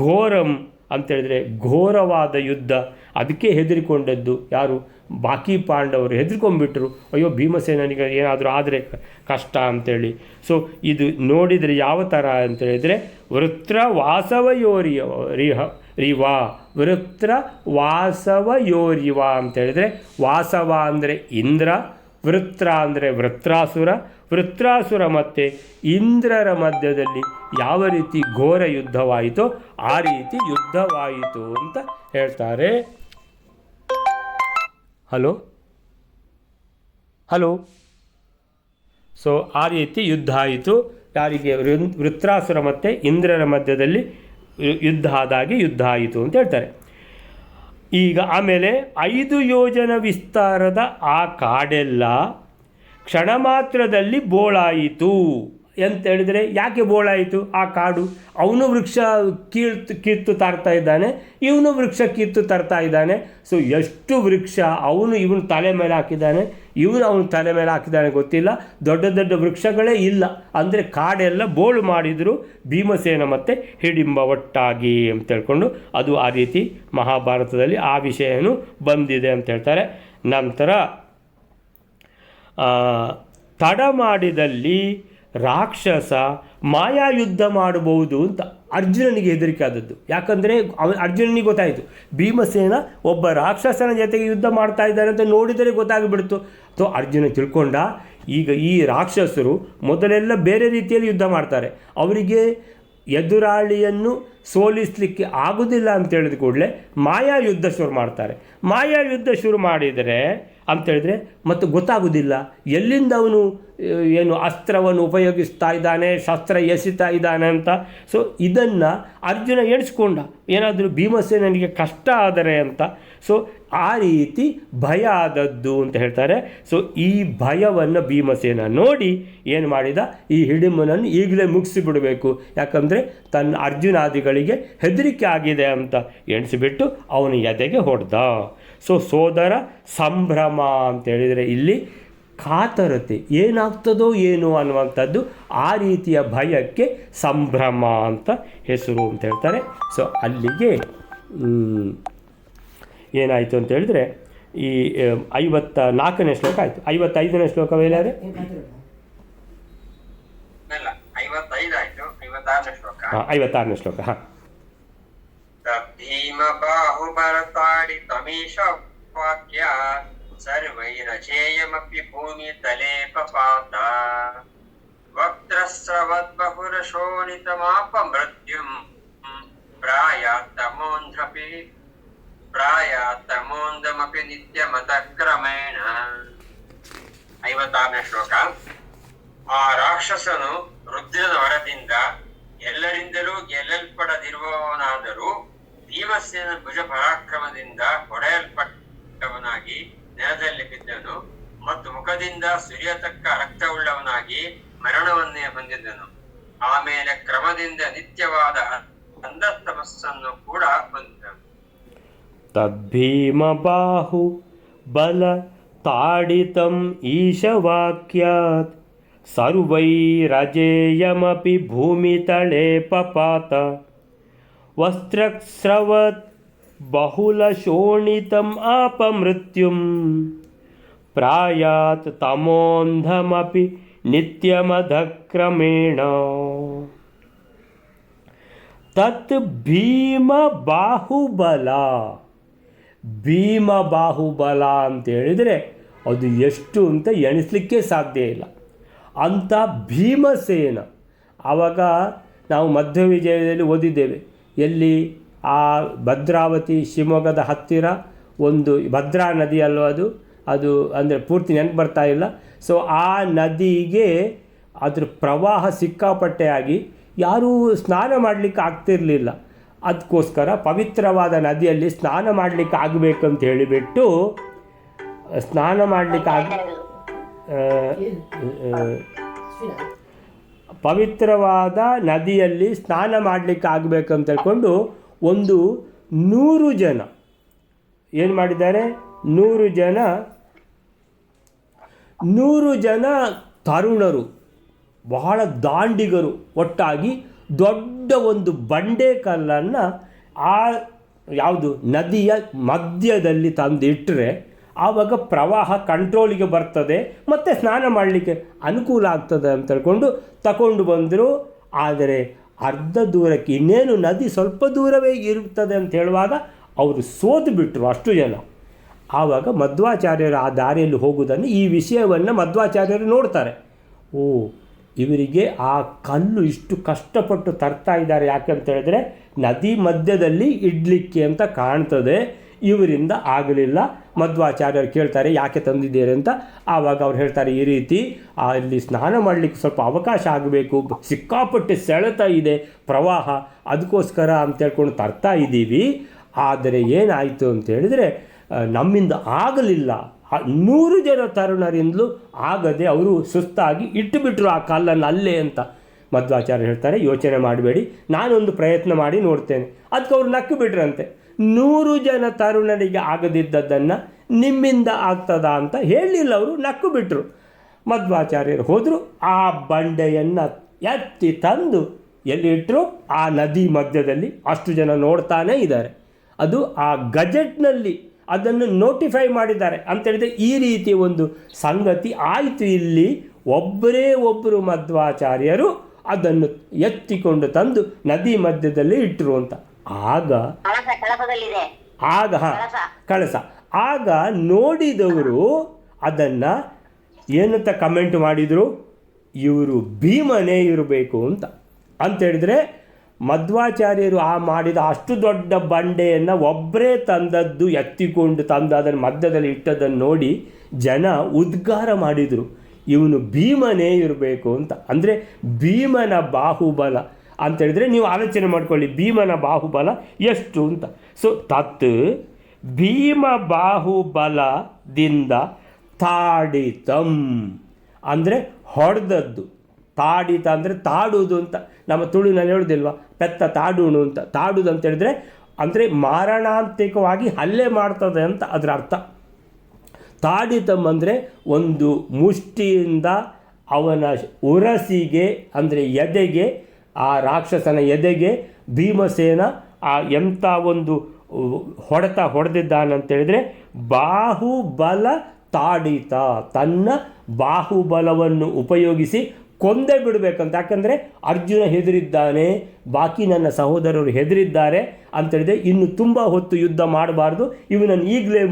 ಘೋರಂ ಅಂತೇಳಿದರೆ ಘೋರವಾದ ಯುದ್ಧ. ಅದಕ್ಕೆ ಹೆದರಿಕೊಂಡದ್ದು ಯಾರು, ಬಾಕಿ ಪಾಂಡವರು ಹೆದರ್ಕೊಂಡ್ಬಿಟ್ರು, ಅಯ್ಯೋ ಭೀಮಸೇನಿಗೆ ಏನಾದರೂ ಆದರೆ ಕಷ್ಟ ಅಂಥೇಳಿ. ಸೊ ಇದು ನೋಡಿದರೆ ಯಾವ ಥರ ಅಂತೇಳಿದರೆ ವೃತ್ರ ವಾಸವಯೋರಿವ ಅಂತೇಳಿದರೆ ವಾಸವ ಅಂದರೆ ಇಂದ್ರ, ವೃತ್ರ ಅಂದರೆ ವೃತ್ರಾಸುರ ಮತ್ತು ಇಂದ್ರರ ಮಧ್ಯದಲ್ಲಿ ಯಾವ ರೀತಿ ಘೋರ ಯುದ್ಧವಾಯಿತೋ ಆ ರೀತಿ ಯುದ್ಧವಾಯಿತು ಅಂತ ಹೇಳ್ತಾರೆ. ಹಲೋ ಸೊ ಆ ರೀತಿ ಯುದ್ಧ ಆಯಿತು. ಯಾರಿಗೆ? ವೃತ್ರಾಸುರ ಮತ್ತು ಇಂದ್ರರ ಮಧ್ಯದಲ್ಲಿ ಯುದ್ಧ ಆದಾಗೆ ಯುದ್ಧ ಆಯಿತು ಅಂತ ಹೇಳ್ತಾರೆ. ಈಗ ಆಮೇಲೆ 5 ಯೋಜನ ವಿಸ್ತಾರದ ಆ ಕಾಡೆಲ್ಲ ಕ್ಷಣ ಮಾತ್ರದಲ್ಲಿ ಬೋಳಾಯಿತು ಅಂತೇಳಿದರೆ ಯಾಕೆ ಬೋಳಾಯಿತು ಆ ಕಾಡು? ಅವನು ವೃಕ್ಷ ಕಿತ್ತು ತರ್ತಾ ಇದ್ದಾನೆ, ಇವನು ವೃಕ್ಷ ಕಿತ್ತು ತರ್ತಾ ಇದ್ದಾನೆ. ಸೊ ಎಷ್ಟು ವೃಕ್ಷ ಇವನು ತಲೆ ಮೇಲೆ ಹಾಕಿದ್ದಾನೆ, ಅವನು ತಲೆ ಮೇಲೆ ಹಾಕಿದ್ದಾನೆ ಗೊತ್ತಿಲ್ಲ. ದೊಡ್ಡ ದೊಡ್ಡ ವೃಕ್ಷಗಳೇ ಇಲ್ಲ, ಅಂದರೆ ಕಾಡೆಲ್ಲ ಬೋಳು ಮಾಡಿದರು ಭೀಮಸೇನ ಮತ್ತು ಹಿಡಿಂಬ ಒಟ್ಟಾಗಿ ಅಂತ ಹೇಳ್ಕೊಂಡು ಅದು ಆ ರೀತಿ ಮಹಾಭಾರತದಲ್ಲಿ ಆ ವಿಷಯನೂ ಬಂದಿದೆ ಅಂತ ಹೇಳ್ತಾರೆ. ನಂತರ ತಡ ಮಾಡಿದಲ್ಲಿ ರಾಕ್ಷಸ ಮಾಯಾಯುದ್ಧ ಮಾಡಬಹುದು ಅಂತ ಅರ್ಜುನನಿಗೆ ಹೆದರಿಕೆ ಆದದ್ದು. ಯಾಕಂದರೆ ಅರ್ಜುನನಿಗೆ ಗೊತ್ತಾಯಿತು ಭೀಮಸೇನ ಒಬ್ಬ ರಾಕ್ಷಸನ ಜೊತೆಗೆ ಯುದ್ಧ ಮಾಡ್ತಾ ಇದ್ದಾರೆ ಅಂತ ನೋಡಿದರೆ ಗೊತ್ತಾಗಿಬಿಡ್ತು. ಸೊ ಅರ್ಜುನ ತಿಳ್ಕೊಂಡ, ಈಗ ಈ ರಾಕ್ಷಸರು ಮೊದಲೆಲ್ಲ ಬೇರೆ ರೀತಿಯಲ್ಲಿ ಯುದ್ಧ ಮಾಡ್ತಾರೆ, ಅವರಿಗೆ ಎದುರಾಳಿಯನ್ನು ಸೋಲಿಸಲಿಕ್ಕೆ ಆಗೋದಿಲ್ಲ ಅಂತ ಹೇಳಿದ ಕೂಡಲೇ ಮಾಯಾ ಯುದ್ಧ ಶುರು ಮಾಡ್ತಾರೆ. ಮಾಯಾ ಯುದ್ಧ ಶುರು ಮಾಡಿದರೆ ಅಂತೇಳಿದರೆ ಮತ್ತು ಗೊತ್ತಾಗೋದಿಲ್ಲ ಎಲ್ಲಿಂದ ಅವನು ಏನು ಅಸ್ತ್ರವನ್ನು ಉಪಯೋಗಿಸ್ತಾ ಇದ್ದಾನೆ, ಶಸ್ತ್ರ ಎಸಿತಾ ಇದ್ದಾನೆ ಅಂತ. ಸೊ ಇದನ್ನು ಅರ್ಜುನ ಎಣಿಸ್ಕೊಂಡ, ಏನಾದರೂ ಭೀಮಸೇನಿಗೆ ಕಷ್ಟ ಆದರೆ ಅಂತ. ಸೊ ಆ ರೀತಿ ಭಯ ಆದದ್ದು ಅಂತ ಹೇಳ್ತಾರೆ. ಸೊ ಈ ಭಯವನ್ನು ಭೀಮಸೇನ ನೋಡಿ ಏನು ಮಾಡಿದ, ಈ ಹಿಡಿಂಬನನ್ನು ಈಗಲೇ ಮುಗಿಸಿಬಿಡಬೇಕು, ಯಾಕಂದರೆ ತನ್ನ ಅರ್ಜುನಾದಿಗಳಿಗೆ ಹೆದರಿಕೆ ಆಗಿದೆ ಅಂತ ಎಣಿಸಿಬಿಟ್ಟು ಅವನು ಎದೆಗೆ ಹೊಡೆದ. ಸೊ ಸೋದರ ಸಂಭ್ರಮ ಅಂತೇಳಿದರೆ ಇಲ್ಲಿ ಕಾತರತೆ, ಏನಾಗ್ತದೋ ಏನೋ ಅನ್ನುವಂಥದ್ದು, ಆ ರೀತಿಯ ಭಯಕ್ಕೆ ಸಂಭ್ರಮ ಅಂತ ಹೆಸರು ಅಂತ ಹೇಳ್ತಾರೆ. ಸೊ ಅಲ್ಲಿಗೆ ಏನಾಯಿತು ಅಂತ ಹೇಳಿದ್ರೆ ಈ 54ನೇ ಶ್ಲೋಕ ಆಯಿತು. 55ನೇ ಶ್ಲೋಕ ವೇಲಾರೆ 56ನೇ ಶ್ಲೋಕ. ಹಾಂ, ಭೀಮ ಬಾಹುಬಲತಾಡಿ ತಮೀಶ ವಾಕ್ಯ ಸರ್ವೈರಚೇಯಮಪಿ ಭೂಮಿ ತಲೆ ಪಪಾತ ವಕ್ತ್ರಸ್ರವದ್ಬಹುರಶೋಣಿತಮಾಪ ಮೃತ್ಯುಂ ಪ್ರಾಯಾತ್ತಮೋಂಧಮಪಿ ನಿತ್ಯಮತ ಕ್ರಮೇಣ. 56ನೇ ಶ್ಲೋಕ. ಆ ರಾಕ್ಷಸನು ರುದ್ರನ ವರದಿಂದ ಎಲ್ಲರಿಂದಲೂ ಗೆಲ್ಲಲ್ಪಡದಿರುವವನಾದರೂ ಭೀಮಸೇನ ಭುಜ ಪರಾಕ್ರಮದಿಂದ ಹೊಡೆಯಲ್ಪಟ್ಟವನಾಗಿ ನೆಲದಲ್ಲಿ ಬಿದ್ದನು ಮತ್ತು ಮುಖದಿಂದ ಸುರಿಯತಕ್ಕ ರಕ್ತವುಳ್ಳವನಾಗಿ ಮರಣವನ್ನೇ ಹೊಂದಿದ್ದನು. ಆಮೇಲೆ ಕ್ರಮದಿಂದ ನಿತ್ಯವಾದ ಅಂಧತಮಸ್ಸನ್ನು ಕೂಡ ಹೊಂದಿದನು. ತದ್ಭೀಮ ಬಾಹು ಬಲ ತಾಡಿತಂ ಈಶವಾಕ್ಯಾತ್ ಸರ್ವೈರಜೇಯಮಪಿ ಭೂಮಿತಳೆ ಪಪಾತ ವಸ್ತ್ರಸ್ರವತ್ ಬಹುಲಶೋಣಿತಂ ಆಪಮೃತ್ಯುಂ ಪ್ರಾಯಾತ್ ತಮೋಂಧಮಪಿ ನಿತ್ಯಮಧಕ್ರಮೇಣ. ತತ್ ಭೀಮ ಬಾಹುಬಲ. ಭೀಮ ಬಾಹುಬಲ ಅಂತೇಳಿದರೆ ಅದು ಎಷ್ಟು ಅಂತ ಎಣಿಸಲಿಕ್ಕೆ ಸಾಧ್ಯ ಇಲ್ಲ. ಅಂಥ ಭೀಮಸೇನ, ಆವಾಗ ನಾವು ಮಧ್ಯ ವಿಜಯದಲ್ಲಿ ಓದಿದ್ದೇವೆ, ಎಲ್ಲಿ ಆ ಭದ್ರಾವತಿ ಶಿವಮೊಗ್ಗದ ಹತ್ತಿರ ಒಂದು ಭದ್ರಾ ನದಿ ಅಲ್ಲೋ ಅದು ಅಂದರೆ ಪೂರ್ತಿ ನೆನಪು ಬರ್ತಾ ಇಲ್ಲ. ಸೊ ಆ ನದಿಗೆ ಅದ್ರ ಪ್ರವಾಹ ಸಿಕ್ಕಾಪಟ್ಟೆ ಆಗಿ ಯಾರೂ ಸ್ನಾನ ಮಾಡಲಿಕ್ಕೆ ಆಗ್ತಿರಲಿಲ್ಲ. ಅದಕ್ಕೋಸ್ಕರ ಪವಿತ್ರವಾದ ನದಿಯಲ್ಲಿ ಸ್ನಾನ ಮಾಡಲಿಕ್ಕೆ ಆಗಬೇಕಂತ ಹೇಳಿಬಿಟ್ಟು ಸ್ನಾನ ಮಾಡಲಿಕ್ಕೆ ಪವಿತ್ರವಾದ ನದಿಯಲ್ಲಿ ಸ್ನಾನ ಮಾಡಲಿಕ್ಕೆ ಆಗಬೇಕಂತ ಹೇಳ್ಕೊಂಡು ಒಂದು 100 ಜನ ಏನು ಮಾಡಿದ್ದಾರೆ, 100 ಜನ ತರುಣರು, ಬಹಳ ದಾಂಡಿಗರು ಒಟ್ಟಾಗಿ ದೊಡ್ಡ ಒಂದು ಬಂಡೆ ಕಲ್ಲನ್ನು ಆ ಯಾವುದು ನದಿಯ ಮಧ್ಯದಲ್ಲಿ ತಂದಿಟ್ಟರೆ ಆವಾಗ ಪ್ರವಾಹ ಕಂಟ್ರೋಲಿಗೆ ಬರ್ತದೆ ಮತ್ತು ಸ್ನಾನ ಮಾಡಲಿಕ್ಕೆ ಅನುಕೂಲ ಆಗ್ತದೆ ಅಂತ ಹೇಳ್ಕೊಂಡು ತಗೊಂಡು ಬಂದರು. ಆದರೆ ಅರ್ಧ ದೂರಕ್ಕೆ ಇನ್ನೇನು ನದಿ ಸ್ವಲ್ಪ ದೂರವೇ ಇರುತ್ತದೆ ಅಂತ ಹೇಳುವಾಗ ಅವರು ಸೋತು ಬಿಟ್ಟರು ಅಷ್ಟು ಜನ. ಆವಾಗ ಮಧ್ವಾಚಾರ್ಯರು ಆ ದಾರಿಯಲ್ಲಿ ಹೋಗುವುದನ್ನು, ಈ ವಿಷಯವನ್ನು ಮಧ್ವಾಚಾರ್ಯರು ನೋಡ್ತಾರೆ. ಓ, ಇವರಿಗೆ ಆ ಕಲ್ಲು ಇಷ್ಟು ಕಷ್ಟಪಟ್ಟು ತರ್ತಾ ಇದ್ದಾರೆ ಯಾಕೆಂತ ಹೇಳಿದ್ರೆ ನದಿ ಮಧ್ಯದಲ್ಲಿ ಇಡಲಿಕ್ಕೆ ಅಂತ ಕಾಣ್ತದೆ, ಇವರಿಂದ ಆಗಲಿಲ್ಲ. ಮಧ್ವಾಚಾರ್ಯರು ಕೇಳ್ತಾರೆ ಯಾಕೆ ತಂದಿದ್ದೀರಿ ಅಂತ. ಆವಾಗ ಅವ್ರು ಹೇಳ್ತಾರೆ, ಈ ರೀತಿ ಅಲ್ಲಿ ಸ್ನಾನ ಮಾಡಲಿಕ್ಕೆ ಸ್ವಲ್ಪ ಅವಕಾಶ ಆಗಬೇಕು, ಸಿಕ್ಕಾಪಟ್ಟೆ ಸೆಳೆತ ಇದೆ ಪ್ರವಾಹ, ಅದಕ್ಕೋಸ್ಕರ ಅಂತ ಹೇಳ್ಕೊಂಡು ತರ್ತಾ ಇದ್ದೀವಿ. ಆದರೆ ಏನಾಯಿತು ಅಂತ ಹೇಳಿದರೆ ನಮ್ಮಿಂದ ಆಗಲಿಲ್ಲ. 100 ಜನ ತರುಣರಿಂದಲೂ ಆಗದೆ ಅವರು ಸುಸ್ತಾಗಿ ಇಟ್ಟುಬಿಟ್ರು ಆ ಕಲ್ಲನ್ನು ಅಲ್ಲೇ ಅಂತ ಮಧ್ವಾಚಾರ್ಯ ಹೇಳ್ತಾರೆ. ಯೋಚನೆ ಮಾಡಬೇಡಿ, ನಾನೊಂದು ಪ್ರಯತ್ನ ಮಾಡಿ ನೋಡ್ತೇನೆ. ಅದಕ್ಕೆ ಅವ್ರು ನಕ್ಕು ಬಿಟ್ರಂತೆ. 100 ಜನ ತರುಣರಿಗೆ ಆಗದಿದ್ದದ್ದನ್ನು ನಿಮ್ಮಿಂದ ಆಗ್ತದಾ ಅಂತ ಹೇಳಲಿಲ್ಲ, ಅವರು ನಕ್ಕು ಬಿಟ್ಟರು. ಮಧ್ವಾಚಾರ್ಯರು ಹೋದರು, ಆ ಬಂಡೆಯನ್ನು ಎತ್ತಿ ತಂದು ಎಲ್ಲಿ ಇಟ್ಟರು, ಆ ನದಿ ಮಧ್ಯದಲ್ಲಿ. ಅಷ್ಟು ಜನ ನೋಡ್ತಾನೇ ಇದ್ದಾರೆ. ಅದು ಆ ಗಜೆಟ್ನಲ್ಲಿ ಅದನ್ನು ನೋಟಿಫೈ ಮಾಡಿದ್ದಾರೆ ಅಂತೇಳಿದರೆ ಈ ರೀತಿ ಒಂದು ಸಂಗತಿ ಆಯಿತು. ಇಲ್ಲಿ ಒಬ್ಬರು ಮಧ್ವಾಚಾರ್ಯರು ಅದನ್ನು ಎತ್ತಿಕೊಂಡು ತಂದು ನದಿ ಮಧ್ಯದಲ್ಲಿ ಇಟ್ಟರು ಅಂತ. ಆಗ ಕಳಸ ಆಗ ನೋಡಿದವರು ಅದನ್ನು ಏನಂತ ಕಮೆಂಟ್ ಮಾಡಿದರು, ಇವರು ಭೀಮನೇ ಇರಬೇಕು ಅಂತ. ಅಂತೇಳಿದರೆ ಮಧ್ವಾಚಾರ್ಯರು ಮಾಡಿದ ಅಷ್ಟು ದೊಡ್ಡ ಬಂಡೆಯನ್ನು ಒಬ್ಬರೇ ತಂದದ್ದು, ಎತ್ತಿಕೊಂಡು ತಂದು ಅದನ್ನು ಮಧ್ಯದಲ್ಲಿ ಇಟ್ಟದನ್ನು ನೋಡಿ ಜನ ಉದ್ಗಾರ ಮಾಡಿದರು, ಇವನು ಭೀಮನೇ ಇರಬೇಕು ಅಂತ. ಅಂದರೆ ಭೀಮನ ಬಾಹುಬಲ ಅಂತೇಳಿದರೆ ನೀವು ಆಲೋಚನೆ ಮಾಡ್ಕೊಳ್ಳಿ, ಭೀಮನ ಬಾಹುಬಲ ಎಷ್ಟು ಅಂತ. ಸೊ ತತ್ ಭೀಮ ಬಾಹುಬಲದಿಂದ ತಾಡಿತಂ ಅಂದರೆ ಹೊಡೆದದ್ದು. ತಾಡಿತ ಅಂದರೆ ತಾಡುವುದು ಅಂತ, ನಮ್ಮ ತುಳುನಲ್ಲಿ ಹೇಳೋದಿಲ್ವ, ಪೆತ್ತ ತಾಡುಣು ಅಂತ. ತಾಡುವುದು ಅಂತ ಹೇಳಿದ್ರೆ ಅಂದರೆ ಮಾರಣಾಂತಿಕವಾಗಿ ಹಲ್ಲೆ ಮಾಡ್ತದೆ ಅಂತ ಅದರ ಅರ್ಥ. ತಾಡಿತಂ ಅಂದರೆ ಒಂದು ಮುಷ್ಟಿಯಿಂದ ಅವನ ಉರಸಿಗೆ ಅಂದರೆ ಎದೆಗೆ, ಆ ರಾಕ್ಷಸನ ಎದೆಗೆ ಭೀಮಸೇನ ಎಂಥ ಒಂದು ಹೊಡೆದಿದ್ದಾನಂತೇಳಿದರೆ ಬಾಹುಬಲ ತಾಡಿತ, ತನ್ನ ಬಾಹುಬಲವನ್ನು ಉಪಯೋಗಿಸಿ ಕೊಂದೇ ಬಿಡಬೇಕಂತ. ಯಾಕಂದರೆ ಅರ್ಜುನ ಹೆದರಿದ್ದಾನೆ, ಬಾಕಿ ನನ್ನ ಸಹೋದರರು ಹೆದರಿದ್ದಾರೆ ಅಂತೇಳಿದರೆ ಇನ್ನು ತುಂಬ ಹೊತ್ತು ಯುದ್ಧ ಮಾಡಬಾರ್ದು, ಇವನನ್ನು ಈಗಲೇ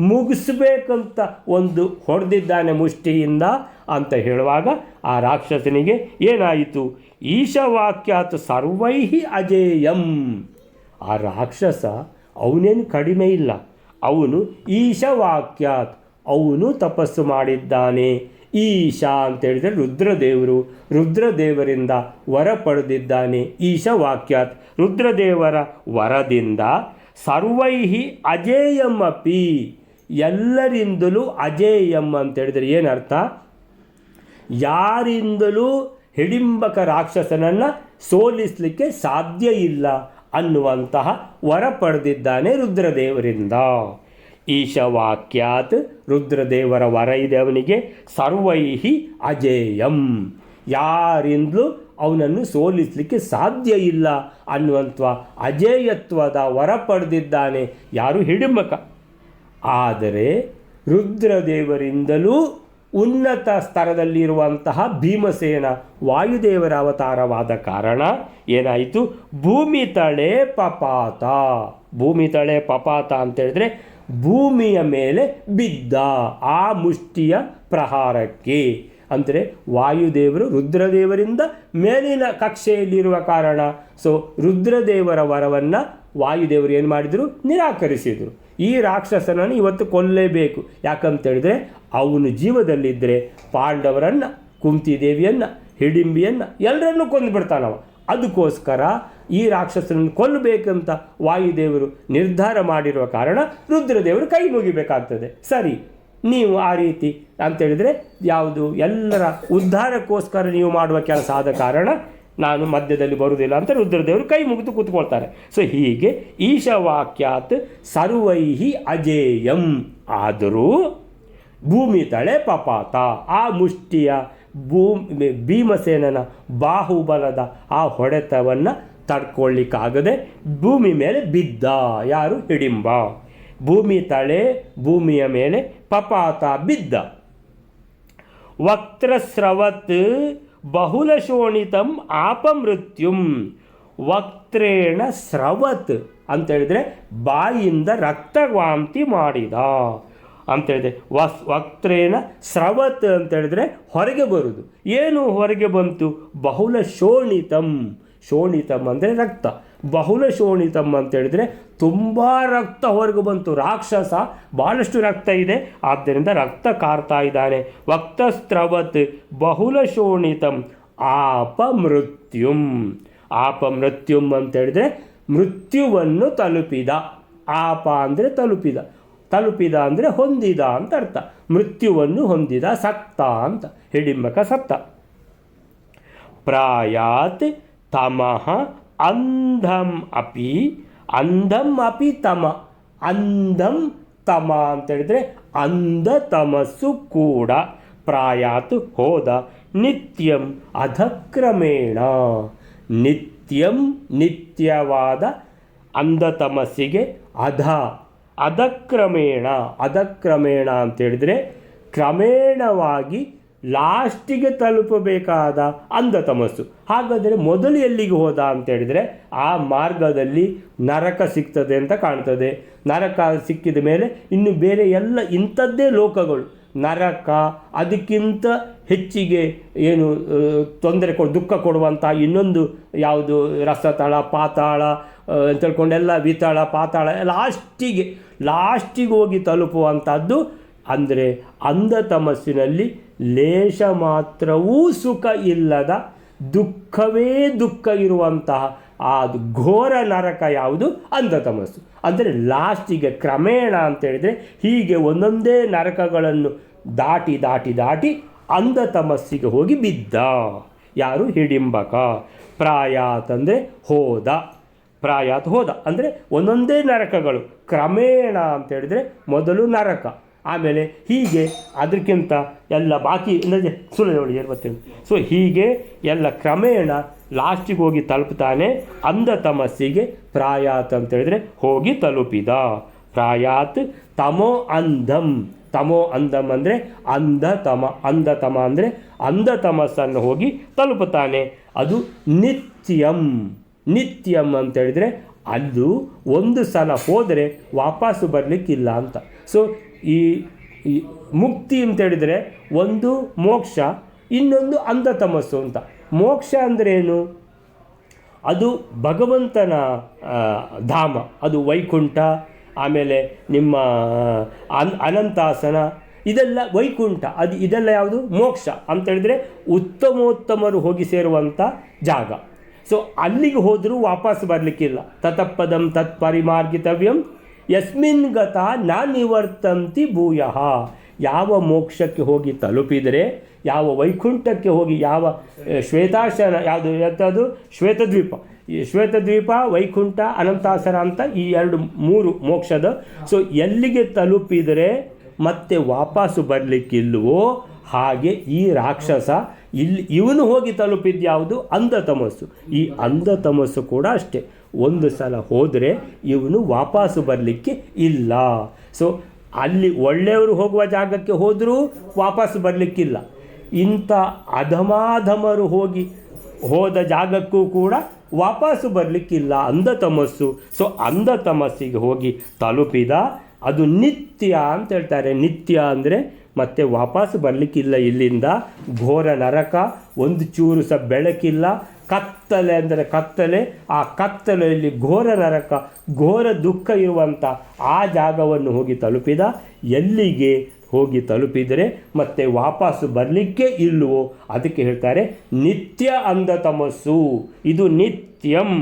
ಮುಗಿಸ್ಬೇಕಂತ ಒಂದು ಹೊಡೆದಿದ್ದಾನೆ ಮುಷ್ಟಿಯಿಂದ ಅಂತ ಹೇಳುವಾಗ ಆ ರಾಕ್ಷಸನಿಗೆ ಏನಾಯಿತು? ಈಶವಾಕ್ಯಾತ್ ಸರ್ವೈಹಿ ಅಜೇಯಂ. ಆ ರಾಕ್ಷಸ ಅವನೇನು ಕಡಿಮೆ ಇಲ್ಲ, ಅವನು ಈಶವಾಕ್ಯಾತ್, ಅವನು ತಪಸ್ಸು ಮಾಡಿದ್ದಾನೆ. ಈಶಾ ಅಂತೇಳಿದರೆ ರುದ್ರದೇವರು, ರುದ್ರದೇವರಿಂದ ವರ ಪಡೆದಿದ್ದಾನೆ. ಈಶವಾಕ್ಯಾತ್, ರುದ್ರದೇವರ ವರದಿಂದ ಸರ್ವೈಹಿ ಅಜೇಯಂ ಅಪಿ, ಎಲ್ಲರಿಂದಲೂ ಅಜೇಯಂ ಅಂತೇಳಿದರೆ ಏನರ್ಥ? ಯಾರಿಂದಲೂ ಹಿಡಿಂಬಕ ರಾಕ್ಷಸನನ್ನು ಸೋಲಿಸಲಿಕ್ಕೆ ಸಾಧ್ಯ ಇಲ್ಲ ಅನ್ನುವಂತಹ ವರ ಪಡೆದಿದ್ದಾನೆ ರುದ್ರದೇವರಿಂದ. ಈಶವಾಕ್ಯಾತ್, ರುದ್ರದೇವರ ವರ ಇದೆ ಅವನಿಗೆ. ಸರ್ವೈಹಿ ಅಜೇಯಂ, ಯಾರಿಂದಲೂ ಅವನನ್ನು ಸೋಲಿಸಲಿಕ್ಕೆ ಸಾಧ್ಯ ಇಲ್ಲ ಅನ್ನುವಂಥ ಅಜೇಯತ್ವದ ವರ ಪಡೆದಿದ್ದಾನೆ ಯಾರು? ಹಿಡಿಂಬಕ. ಆದರೆ ರುದ್ರದೇವರಿಂದಲೂ ಉನ್ನತ ಸ್ತರದಲ್ಲಿರುವಂತಹ ಭೀಮಸೇನ ವಾಯುದೇವರ ಅವತಾರವಾದ ಕಾರಣ ಏನಾಯಿತು? ಭೂಮಿ ತಳೆ ಪಪಾತ. ಭೂಮಿ ತಳೆ ಪಪಾತ ಅಂತೇಳಿದ್ರೆ ಭೂಮಿಯ ಮೇಲೆ ಬಿದ್ದ ಆ ಮುಷ್ಟಿಯ ಪ್ರಹಾರಕ್ಕೆ. ಅಂದರೆ ವಾಯುದೇವರು ರುದ್ರದೇವರಿಂದ ಮೇಲಿನ ಕಕ್ಷೆಯಲ್ಲಿರುವ ಕಾರಣ ಸೊ ರುದ್ರದೇವರ ವರವನ್ನು ವಾಯುದೇವರು ಏನು ಮಾಡಿದರು? ನಿರಾಕರಿಸಿದರು. ಈ ರಾಕ್ಷಸನನ್ನು ಇವತ್ತು ಕೊಲ್ಲಲೇಬೇಕು. ಯಾಕಂತೇಳಿದರೆ ಅವನು ಜೀವದಲ್ಲಿದ್ದರೆ ಪಾಂಡವರನ್ನು, ಕುಂತಿದೇವಿಯನ್ನು, ಹಿಡಿಂಬಿಯನ್ನು ಎಲ್ಲರನ್ನೂ ಕೊಂದುಬಿಡ್ತಾನವ. ಅದಕ್ಕೋಸ್ಕರ ಈ ರಾಕ್ಷಸನನ್ನು ಕೊಲ್ಲಬೇಕಂತ ವಾಯುದೇವರು ನಿರ್ಧಾರ ಮಾಡಿರುವ ಕಾರಣ ರುದ್ರದೇವರು ಕೈ ಮುಗಿಬೇಕಾಗ್ತದೆ. ಸರಿ, ನೀವು ಆ ರೀತಿ ಅಂತೇಳಿದರೆ ಯಾವುದು ಎಲ್ಲರ ಉದ್ಧಾರಕ್ಕೋಸ್ಕರ ನೀವು ಮಾಡುವ ಕೆಲಸ ಆದ ಕಾರಣ ನಾನು ಮಧ್ಯದಲ್ಲಿ ಬರುವುದಿಲ್ಲ ಅಂತ ರುದ್ರದೇವರು ಕೈ ಮುಗಿದು ಕೂತ್ಕೊಳ್ತಾರೆ. ಸೊ ಹೀಗೆ ಈಶವಾಕ್ಯಾತ್ ಸರ್ವೈಹಿ ಅಜೇಯಂ. ಆದರೂ ಭೂಮಿ ತಳೆ ಪಪಾತ, ಆ ಮುಷ್ಟಿಯ ಭೀಮಸೇನನ ಬಾಹುಬಲದ ಆ ಹೊಡೆತವನ್ನು ತಡ್ಕೊಳ್ಳಿಕ್ಕಾಗದೆ ಭೂಮಿ ಮೇಲೆ ಬಿದ್ದ. ಯಾರು? ಹಿಡಿಂಬ. ಭೂಮಿ ತಳೆ, ಭೂಮಿಯ ಮೇಲೆ ಪಪಾತ ಬಿದ್ದ. ವಕ್ತ್ರಸ್ರವತ್ ಬಹುಲಶೋಣಿತಂ ಆಪಮೃತ್ಯುಂ. ವಕ್ತ್ರೇಣ ಸ್ರವತ್ ಅಂತೇಳಿದರೆ ಬಾಯಿಂದ ರಕ್ತವಾಂತಿ ಮಾಡಿದ ಅಂತೇಳಿದೆ. ವಕ್ತ್ರೇಣ ಸ್ರವತ್ ಅಂತೇಳಿದರೆ ಹೊರಗೆ ಬರುವುದು. ಏನು ಹೊರಗೆ ಬಂತು? ಬಹುಲ ಶೋಣಿತಂ. ಶೋಣಿತಂ ಅಂದರೆ ರಕ್ತ. ಬಹುಲ ಶೋಣಿತಂ ಅಂತೇಳಿದರೆ ತುಂಬ ರಕ್ತ ಹೊರಗೆ ಬಂತು. ರಾಕ್ಷಸ ಭಾಳಷ್ಟು ರಕ್ತ ಇದೆ, ಆದ್ದರಿಂದ ರಕ್ತ ಕಾರ್ತಾ ಇದ್ದಾನೆ. ವಕ್ತಸ್ತ್ರವತ್ ಬಹುಲ ಶೋಣಿತಂ ಆಪಮೃತ್ಯುಂ. ಆಪಮೃತ್ಯುಂ ಅಂತೇಳಿದರೆ ಮೃತ್ಯುವನ್ನು ತಲುಪಿದ. ಆಪ ಅಂದರೆ ತಲುಪಿದ, ತಲುಪಿದ ಅಂದರೆ ಹೊಂದಿದ ಅಂತ ಅರ್ಥ. ಮೃತ್ಯುವನ್ನು ಹೊಂದಿದ, ಸತ್ತ ಅಂತ. ಹಿಡಿಂಬಕ ಸತ್ತ. ಪ್ರಾಯಾತ್ ತಮಃ ಅಂಧಂ ಅಪಿ. ಅಂಧಂ ಅಪಿ ತಮ. ಅಂಧಂ ತಮ ಅಂತೇಳಿದರೆ ಅಂಧ ತಮಸ್ಸು ಕೂಡ. ಪ್ರಾಯಾತ್ ಹೋದ. ನಿತ್ಯಂ ಅಧಕ್ರಮೇಣ. ನಿತ್ಯಂ ನಿತ್ಯವಾದ ಅಂಧತಮಸ್ಸಿಗೆ ಅಧಕ್ರಮೇಣ. ಅಧಕ್ರಮೇಣ ಅಂತೇಳಿದರೆ ಕ್ರಮೇಣವಾಗಿ ಲಾಸ್ಟಿಗೆ ತಲುಪಬೇಕಾದ ಅಂಧತಮಸ್ಸು. ಹಾಗಾದರೆ ಮೊದಲು ಎಲ್ಲಿಗೆ ಹೋದ ಅಂತೇಳಿದರೆ ಆ ಮಾರ್ಗದಲ್ಲಿ ನರಕ ಸಿಗ್ತದೆ ಅಂತ ಕಾಣ್ತದೆ. ನರಕ ಸಿಕ್ಕಿದ ಮೇಲೆ ಇನ್ನು ಬೇರೆ ಎಲ್ಲ ಇಂಥದ್ದೇ ಲೋಕಗಳು. ನರಕ, ಅದಕ್ಕಿಂತ ಹೆಚ್ಚಿಗೆ ಏನು ತೊಂದರೆ ದುಃಖ ಕೊಡುವಂಥ ಇನ್ನೊಂದು ಯಾವುದು ರಸತಳ ಪಾತಾಳ ಅಂತ ತಿಳ್ಕೊಂಡೆಲ್ಲ ವಿತಳ ಪಾತಾಳ ಲಾಸ್ಟಿಗೆ ಹೋಗಿ ತಲುಪುವಂಥದ್ದು. ಅಂದರೆ ಅಂಧ ತಮಸ್ಸಿನಲ್ಲಿ ಲೇಷ ಮಾತ್ರವೂ ಸುಖ ಇಲ್ಲದ ದುಃಖವೇ ದುಃಖ ಇರುವಂತಹ ಅದು ಘೋರ ನರಕ ಯಾವುದು? ಅಂಧ ತಮಸ್ಸು. ಅಂದರೆ ಲಾಸ್ಟಿಗೆ ಕ್ರಮೇಣ ಅಂತೇಳಿದರೆ ಹೀಗೆ ಒಂದೊಂದೇ ನರಕಗಳನ್ನು ದಾಟಿ ದಾಟಿ ದಾಟಿ ಅಂಧ ತಮಸ್ಸಿಗೆ ಹೋಗಿ ಬಿದ್ದ. ಯಾರು? ಹಿಡಿಂಬಕ. ಪ್ರಾಯಾತ್ ಅಂದರೆ ಹೋದ. ಪ್ರಾಯಾತ್ ಹೋದ ಅಂದರೆ ಒಂದೊಂದೇ ನರಕಗಳು ಕ್ರಮೇಣ ಅಂತೇಳಿದರೆ ಮೊದಲು ನರಕ, ಆಮೇಲೆ ಹೀಗೆ ಅದಕ್ಕಿಂತ ಎಲ್ಲ ಬಾಕಿ ಸುಳ್ಳು ಇರ್ಬತ್ತೇನೆ. ಸೊ ಹೀಗೆ ಎಲ್ಲ ಕ್ರಮೇಣ ಲಾಸ್ಟಿಗೆ ಹೋಗಿ ತಲುಪ್ತಾನೆ ಅಂಧ ತಮಸ್ಸಿಗೆ. ಪ್ರಾಯಾತ್ ಅಂತೇಳಿದರೆ ಹೋಗಿ ತಲುಪಿದ. ಪ್ರಾಯಾತ್ ತಮೋ ಅಂಧಂ. ತಮೋ ಅಂಧಂ ಅಂದರೆ ಅಂಧತಮ. ಅಂಧತಮ ಅಂದರೆ ಅಂಧ ತಮಸ್ಸನ್ನು ಹೋಗಿ ತಲುಪುತ್ತಾನೆ. ಅದು ನಿತ್ಯಂ. ನಿತ್ಯಂ ಅಂತೇಳಿದರೆ ಅದು ಒಂದು ಸಲ ಹೋದರೆ ವಾಪಸ್ಸು ಬರಲಿಕ್ಕಿಲ್ಲ ಅಂತ. ಸೊ ಈ ಮುಕ್ತಿ ಅಂತೇಳಿದರೆ ಒಂದು ಮೋಕ್ಷ, ಇನ್ನೊಂದು ಅಂಧ ತಮಸ್ಸು ಅಂತ. ಮೋಕ್ಷ ಅಂದ್ರೇನು? ಅದು ಭಗವಂತನ ಧಾಮ, ಅದು ವೈಕುಂಠ, ಆಮೇಲೆ ನಿಮ್ಮ ಅನಂತಾಸನ, ಇದೆಲ್ಲ ವೈಕುಂಠ. ಇದೆಲ್ಲ ಯಾವುದು? ಮೋಕ್ಷ ಅಂತೇಳಿದರೆ ಉತ್ತಮೋತ್ತಮರು ಹೋಗಿ ಸೇರುವಂಥ ಜಾಗ. ಸೊ ಅಲ್ಲಿಗೆ ಹೋದರೂ ವಾಪಸ್ ಬರಲಿಕ್ಕಿಲ್ಲ. ತತಪದಂ ತತ್ ಪರಿಮಾರ್ಗಿತವ್ಯಂ ಯಸ್ಮಿನ್ ಗತ ನ ನಿವರ್ತಂತಿ ಭೂಯಃ. ಯಾವ ಮೋಕ್ಷಕ್ಕೆ ಹೋಗಿ ತಲುಪಿದರೆ, ಯಾವ ವೈಕುಂಠಕ್ಕೆ ಹೋಗಿ, ಯಾವ ಶ್ವೇತಾಸನ ಯಾವುದು ಶ್ವೇತದ್ವೀಪ, ಈ ಶ್ವೇತದ್ವೀಪ, ವೈಕುಂಠ, ಅನಂತಾಸನ ಅಂತ ಈ 2-3 ಮೋಕ್ಷದ. ಸೊ ಎಲ್ಲಿಗೆ ತಲುಪಿದರೆ ಮತ್ತೆ ವಾಪಸ್ಸು ಬರಲಿಕ್ಕಿಲ್ವೋ ಹಾಗೆ ಈ ರಾಕ್ಷಸ ಇವನು ಹೋಗಿ ತಲುಪಿದ್ಯಾವುದು? ಅಂಧ ತಮಸ್ಸು. ಈ ಅಂಧ ತಮಸ್ಸು ಕೂಡ ಅಷ್ಟೇ, ಒಂದು ಸಲ ಹೋದರೆ ಇವನು ವಾಪಸ್ಸು ಬರಲಿಕ್ಕೆ ಇಲ್ಲ. ಸೊ ಅಲ್ಲಿ ಒಳ್ಳೆಯವರು ಹೋಗುವ ಜಾಗಕ್ಕೆ ಹೋದರೂ ವಾಪಸ್ಸು ಬರಲಿಕ್ಕಿಲ್ಲ. ಇಂಥ ಅಧಮಾಧಮರು ಹೋದ ಜಾಗಕ್ಕೂ ಕೂಡ ವಾಪಸ್ಸು ಬರಲಿಕ್ಕಿಲ್ಲ ಅಂಧ ತಮಸ್ಸು. ಸೊ ಅಂಧ ತಮಸ್ಸಿಗೆ ಹೋಗಿ ತಲುಪಿದ. ಅದು ನಿತ್ಯ ಅಂತ ಹೇಳ್ತಾರೆ. ನಿತ್ಯ ಅಂದರೆ ಮತ್ತೆ ವಾಪಸ್ಸು ಬರಲಿಕ್ಕಿಲ್ಲ ಇಲ್ಲಿಂದ. ಘೋರ ನರಕ, ಒಂದು ಚೂರು ಸಹ ಬೆಳಕಿಲ್ಲ, ಕತ್ತಲೆ ಅಂದರೆ ಕತ್ತಲೆ. ಆ ಕತ್ತಲೆಯಲ್ಲಿ ಘೋರ ನರಕ, ಘೋರ ದುಃಖ ಇರುವಂಥ ಆ ಜಾಗವನ್ನು ಹೋಗಿ ತಲುಪಿದ. ಎಲ್ಲಿಗೆ ಹೋಗಿ ತಲುಪಿದರೆ ಮತ್ತೆ ವಾಪಸ್ಸು ಬರಲಿಕ್ಕೆ ಇಲ್ಲವೋ ಅದಕ್ಕೆ ಹೇಳ್ತಾರೆ ನಿತ್ಯ ಅಂಧ ತಮಸ್ಸು. ಇದು ನಿತ್ಯಂ.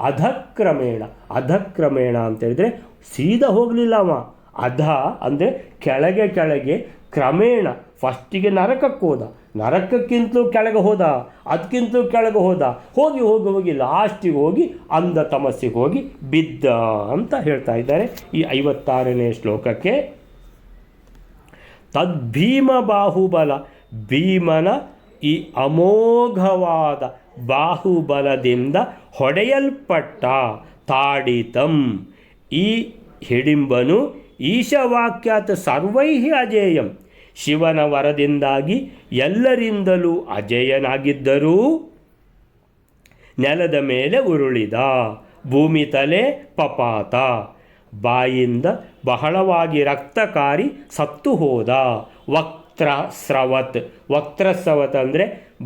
ಅಧಕ್ರಮೇಣ. ಅಧಕ್ರಮೇಣ ಅಂತೇಳಿದರೆ ಸೀದಾ ಹೋಗಲಿಲ್ಲ ಅವ. ಅಧ ಅಂದರೆ ಕೆಳಗೆ ಕೆಳಗೆ, ಕ್ರಮೇಣ. ಫಸ್ಟಿಗೆ ನರಕಕ್ಕೆ ಹೋದ, ನರಕಕ್ಕಿಂತಲೂ ಕೆಳಗೆ ಹೋದ, ಅದಕ್ಕಿಂತಲೂ ಕೆಳಗೆ ಹೋದ, ಹೋಗಿ ಹೋಗಿ ಹೋಗಿ ಲಾಸ್ಟಿಗೆ ಹೋಗಿ ಅಂಧ ತಮಸ್ಸಿಗೆ ಹೋಗಿ ಬಿದ್ದ ಅಂತ ಹೇಳ್ತಾ ಇದ್ದಾರೆ ಈ 56ನೇ ಶ್ಲೋಕಕ್ಕೆ. ತದ್ಭೀಮ ಬಾಹುಬಲ. ಭೀಮನ ಈ ಅಮೋಘವಾದ ಬಾಹುಬಲದಿಂದ ಹೊಡೆಯಲ್ಪಟ್ಟ ತಾಡಿತಂ. ಈ ಹಿಡಿಂಬನು ಈಶವಾಕ್ಯಾತ್ ಸರ್ವೈಃ ಅಜೇಯಂ. ಶಿವನ ವರದಿಂದಾಗಿ ಎಲ್ಲರಿಂದಲೂ ಅಜೇಯನಾಗಿದ್ದರೂ ನೆಲದ ಮೇಲೆ ಉರುಳಿದ. ಭೂಮಿ ತಲೆ ಪಪಾತ. ಬಾಯಿಂದ ಬಹಳವಾಗಿ ರಕ್ತಕಾರಿ ಸತ್ತು ಹೋದ. ವಕ್ತ್ರಸ್ರವತ್. ವಕ್ತ್ರಸ್ರವತ್ ಅಂದರೆ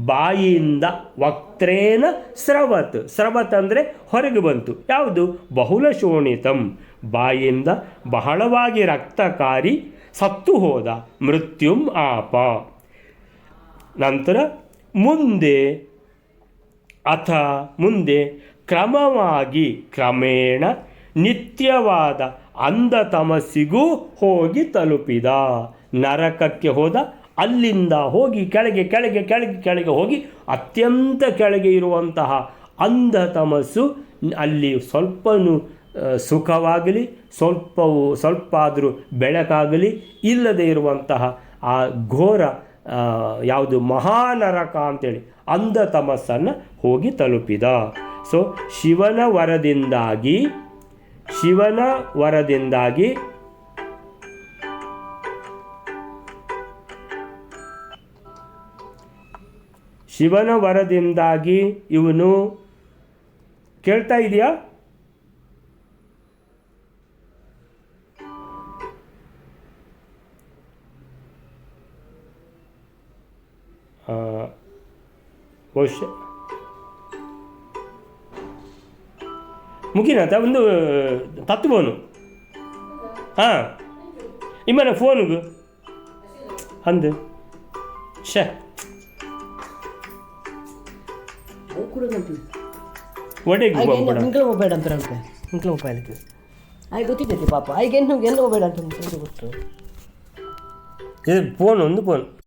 ಬಾಯಿಯಿಂದ, ವಕ್ತ್ರೇನ ಸ್ರವತ್. ಸ್ರವತ್ ಅಂದರೆ ಹೊರಗೆ ಬಂತು. ಯಾವುದು? ಬಹುಲ ಶೋಣಿತಂ. ಬಾಯಿಂದ ಬಹಳವಾಗಿ ರಕ್ತಕಾರಿ ಸತ್ತು ಹೋದ. ಮೃತ್ಯುಂ ಆಪ. ನಂತರ ಮುಂದೆ ಕ್ರಮವಾಗಿ ಕ್ರಮೇಣ ನಿತ್ಯವಾದ ಅಂಧ ತಮಸ್ಸಿಗೂ ಹೋಗಿ ತಲುಪಿದ. ನರಕಕ್ಕೆ ಹೋದ. ಅಲ್ಲಿಂದ ಹೋಗಿ ಕೆಳಗೆ ಕೆಳಗೆ ಕೆಳಗೆ ಕೆಳಗೆ ಹೋಗಿ ಅತ್ಯಂತ ಕೆಳಗೆ ಇರುವಂತಹ ಅಂಧ ತಮಸ್ಸು. ಅಲ್ಲಿ ಸ್ವಲ್ಪನೂ ಸುಖವಾಗಲಿ, ಸ್ವಲ್ಪ ಆದರೂ ಬೆಳಕಾಗಲಿ ಇಲ್ಲದೆ ಇರುವಂತಹ ಆ ಘೋರ ಯಾವುದು ಮಹಾನರಕ ಅಂತೇಳಿ ಅಂಧ ತಮಸ್ಸನ್ನು ಹೋಗಿ ತಲುಪಿದ. ಸೊ ಶಿವನ ವರದಿಂದಾಗಿ ಇವನು ಕೇಳ್ತಾ ಇದೆಯಾ? ಬಹುಶಃ ಮುಗಿನಾತ ಒಂದು ತತ್ತು ಫೋನು ಹಾಂ ಇಮ್ಮನ ಫೋನುಗು ಅಂದು ಶೇ ಒಡೆಗೆ ಇಂಕ್ಲ ಮೊಬೈಲ್ ಅಂತ ಇಂಕ್ಲ ಮೊಬೈಲ್ಗೆ ಆಯ್ತು ಗೊತ್ತಿದ್ದೈತಿ ಪಾಪ ಆಯ್ಕೆ ಏನು ಮೊಬೈಲ್ ಅಂತ ಗೊತ್ತು ಇದು ಫೋನ್ ಒಂದು ಫೋನ್